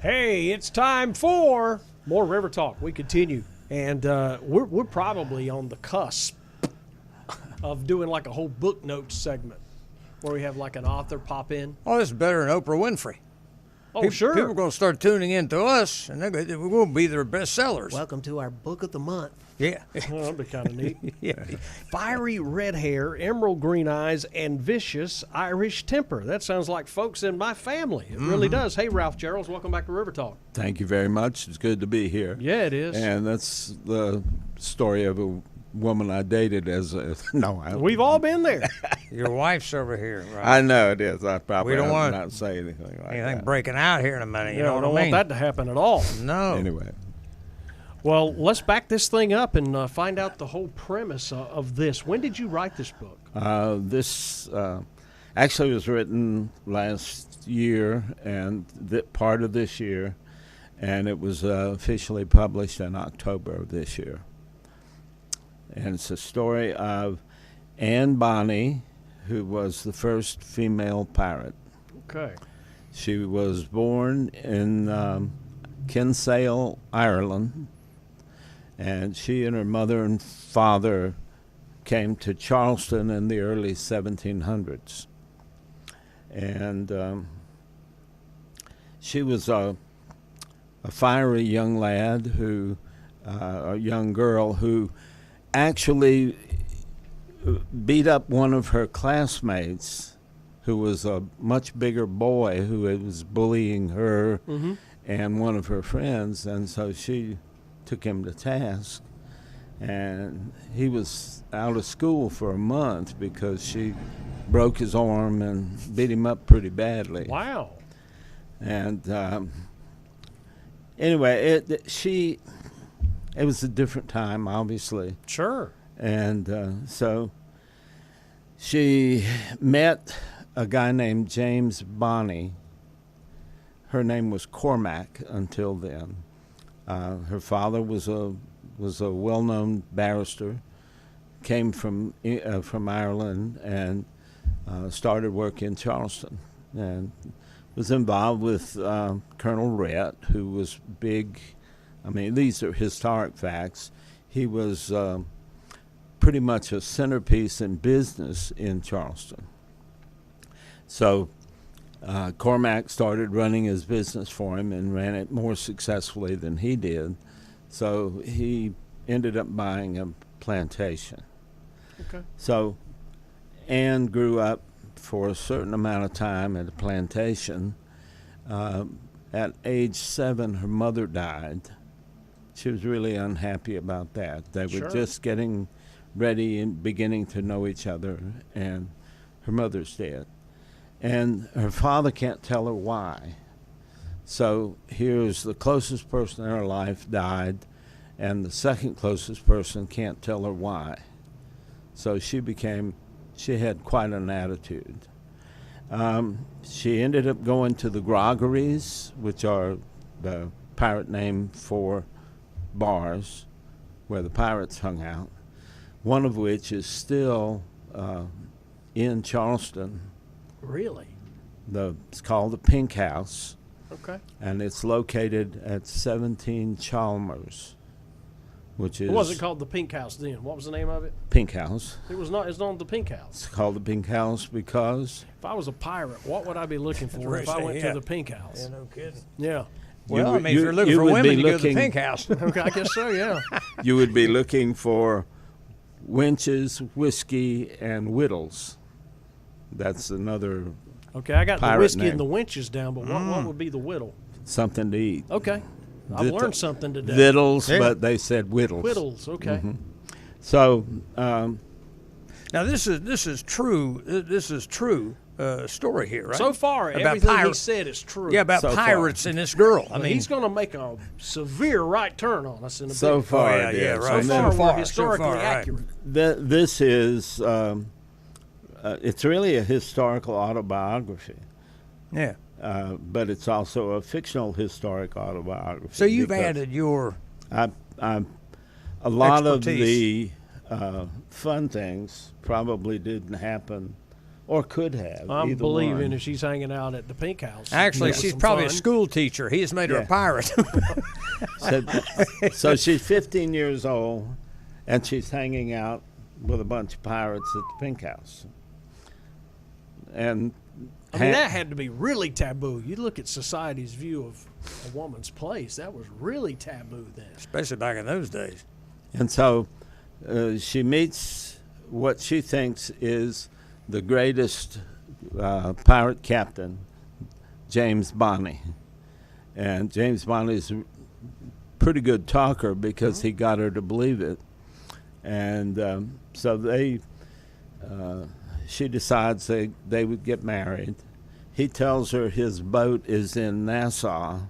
Hey, it's time for more River Talk. We continue, and we're probably on the cusp of doing like a whole book notes segment where we have like an author pop in. Oh, this is better than Oprah Winfrey. Oh, sure. People are going to start tuning in to us, and we're going to be their best sellers. Welcome to our book of the month. Yeah. Well, that'd be kind of neat. Yeah. Fiery red hair, emerald green eyes, and vicious Irish temper. That sounds like folks in my family. It really does. Hey, Ralph Jarrells, welcome back to River Talk. Thank you very much. It's good to be here. Yeah, it is. And that's the story of a woman I dated as a We've all been there. Your wife's over here, right? I know it is. I probably We don't want not say anything like anything that. breaking out here in a minute. You know I what don't I mean? want that to happen at all. No. Anyway, Well, let's back this thing up and find out the whole premise of this. When did you write this book? this actually was written last year and part of this year, and it was officially published in October of this year. And it's a story of Anne Bonny, who was the first female pirate. Okay. She was born in Kinsale, Ireland, and she and her mother and father came to Charleston in the early 1700s. And she was a fiery young lad a young girl who actually beat up one of her classmates who was a much bigger boy who was bullying her and one of her friends, and so she took him to task, and he was out of school for a month because she broke his arm and beat him up pretty badly. Wow. And anyway, it was a different time, obviously. Sure. And so she met a guy named James Bonny. Her name was Cormac until then. Her father was a well-known barrister, came from Ireland, and started work in Charleston, and was involved with Colonel Rhett, who was big. I mean, these are historic facts. He was pretty much a centerpiece in business in Charleston. So Cormac started running his business for him and ran it more successfully than he did. So he ended up buying a plantation. Okay. So Anne grew up for a certain amount of time at a plantation. At age 7, her mother died. She was really unhappy about that. They were just getting ready and beginning to know each other, and her mother's dead. And her father can't tell her why. So here's the closest person in her life died, and the second closest person can't tell her why. So she had quite an attitude. She ended up going to the groggeries, which are the pirate name for bars where the pirates hung out, one of which is still in Charleston. Really? It's called the Pink House. Okay. And it's located at 17 Chalmers, which is... What was it called, the Pink House then? What was the name of it? Pink House. It's not the Pink House. It's called the Pink House because... If I was a pirate, what would I be looking for if I went to the Pink House? Yeah, no kidding. Yeah. Well, if you're looking for women, you go to the Pink House. Okay, I guess so, yeah. You would be looking for winches, whiskey, and whittles. That's another Okay, I got the pirate whiskey name. and the winches down, but what would be the whittle? Something to eat. Okay. I've learned something today. Vittles, Yeah. but they said whittles. Whittles, okay. So, Now this is true. This is true story here, right? So far, About everything he said is true. Yeah, about So far. pirates and this girl. I But mean, he's going to make a severe right turn on us in a so bit. far, yeah, it yeah, is. right. And So then far, So far, we're historically right. accurate. this is, it's really a historical autobiography. yeah. But it's also a fictional historic autobiography. So you've because added your a lot expertise. of the fun things probably didn't happen or could have. I'm either believing one. if she's hanging out at the Pink House. Actually, having she's some probably a fun. school teacher. He has made her a Yeah. pirate. So she's 15 years old, and she's hanging out with a bunch of pirates at the Pink House. And I mean, that had to be really taboo. You look at society's view of a woman's place. That was really taboo then. Especially back in those days. And so she meets what she thinks is the greatest pirate captain, James Bonney. And James Bonney's a pretty good talker because he got her to believe it. And so she decides they would get married. He tells her his boat is in Nassau,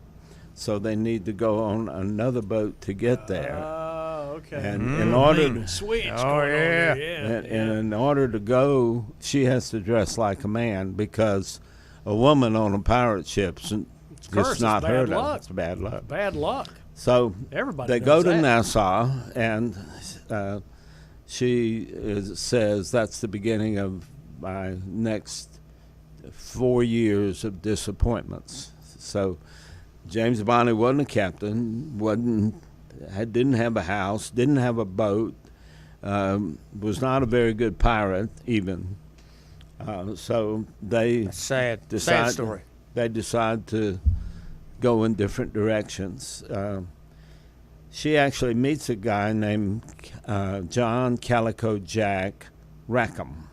so they need to go on another boat to get there. Oh, okay. And in order Bait and switch. Oh, going on yeah. there. and in order to go, she has to dress like a man because a woman on a pirate ship's curse, just it's not bad heard luck. of. It's bad luck. Bad luck. So Everybody they knows go to that. Nassau, and says that's the beginning of my next 4 years of disappointments. So James Bonney wasn't a captain, didn't have a house, didn't have a boat, was not a very good pirate even. So they Sad decide story. They decide to go in different directions. She actually meets a guy named John Calico Jack Rackham.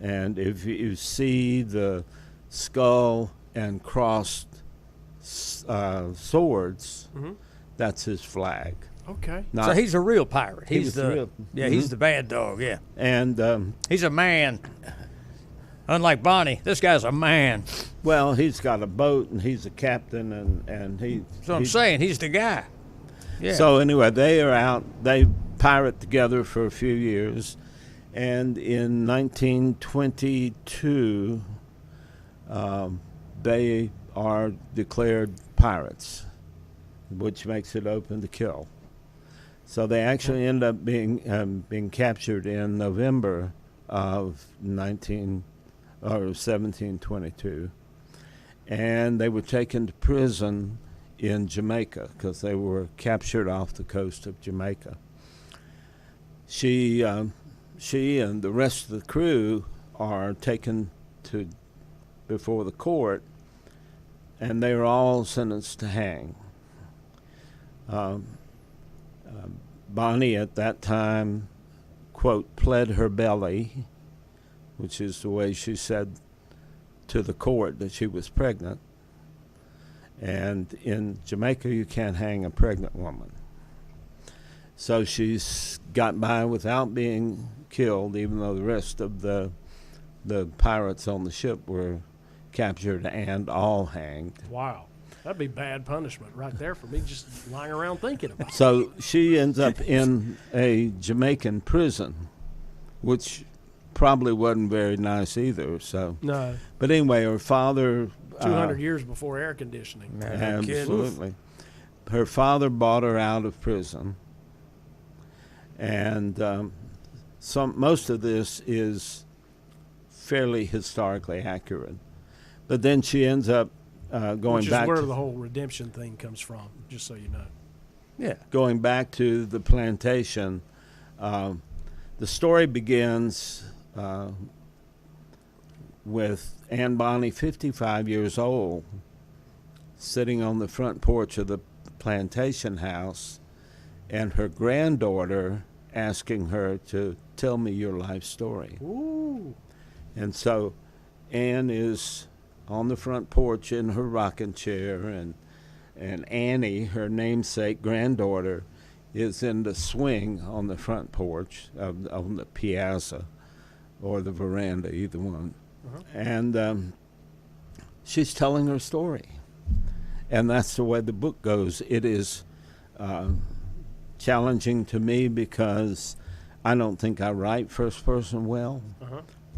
And if you see the skull and crossed swords, that's his flag. Okay. Not- So he's a real pirate. He He's was the real. he's the bad dog. Yeah, and he's a man. Unlike Bonnie, this guy's a man. well, he's got a boat and he's a captain and he. So I'm he- saying he's the guy. Yeah. So anyway, they are out. They pirate together for a few years, and in 1922, they are declared pirates, which makes it open to kill. So they actually end up being captured in November of 1722, and they were taken to prison in Jamaica because they were captured off the coast of Jamaica. She and the rest of the crew are taken before the court, and they are all sentenced to hang. Bonnie at that time, quote, pled her belly, which is the way she said to the court that she was pregnant. And in Jamaica, you can't hang a pregnant woman. So she's got by without being killed, even though the rest of the pirates on the ship were captured and all hanged. Wow. That'd be bad punishment right there for me just lying around thinking about it. So she ends up in a Jamaican prison, which probably wasn't very nice either. So, No. but anyway, her father 200 years before air conditioning. No kidding. absolutely. Her father bought her out of prison, and most of this is fairly historically accurate. But then she ends up going Which is back where to, the whole redemption thing comes from, just so you know. Yeah. going back to the plantation. The story begins with Anne Bonny, 55 years old, sitting on the front porch of the plantation house, and her granddaughter asking her to tell me your life story. Ooh. And so Anne is on the front porch in her rocking chair, and Annie, her namesake granddaughter, is in the swing on the front porch, on the piazza or the veranda, either one. And she's telling her story. And that's the way the book goes. It is challenging to me because I don't think I write first person well.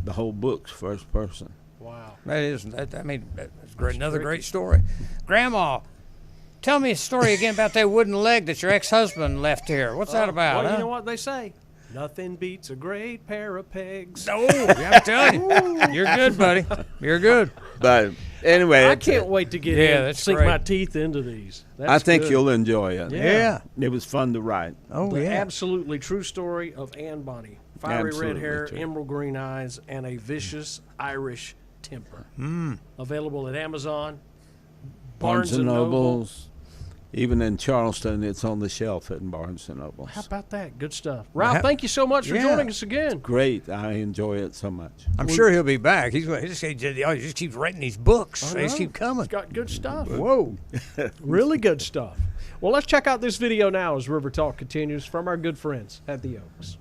The whole book's first person. Wow. That is. I mean, that's great. Another great story. Grandma, tell me a story again about that wooden leg that your ex-husband left here. What's that about? Well, huh? you know what they say? Nothing beats a great pair of pegs. Oh, I'm telling you, you're good, buddy. You're good. But anyway, I can't wait to get Yeah, in, that's sink great. my teeth into these. That's I think good. you'll enjoy it. Yeah. It was fun to write. Oh, The yeah. absolutely true story of Anne Bonny. Fiery red Absolutely hair, true. emerald green eyes, and a vicious Irish temper. Available at Amazon, Barnes and Noble. Nobles. Even in Charleston, it's on the shelf at Barnes and Nobles. How about that? Good stuff. Ralph, thank you so much for Yeah. joining us again. Great. I enjoy it so much. I'm sure he'll be back. He just keeps writing these books. They just keep coming. He's got good stuff. Whoa. Really good stuff. Well, let's check out this video now as River Talk continues from our good friends at the Oaks.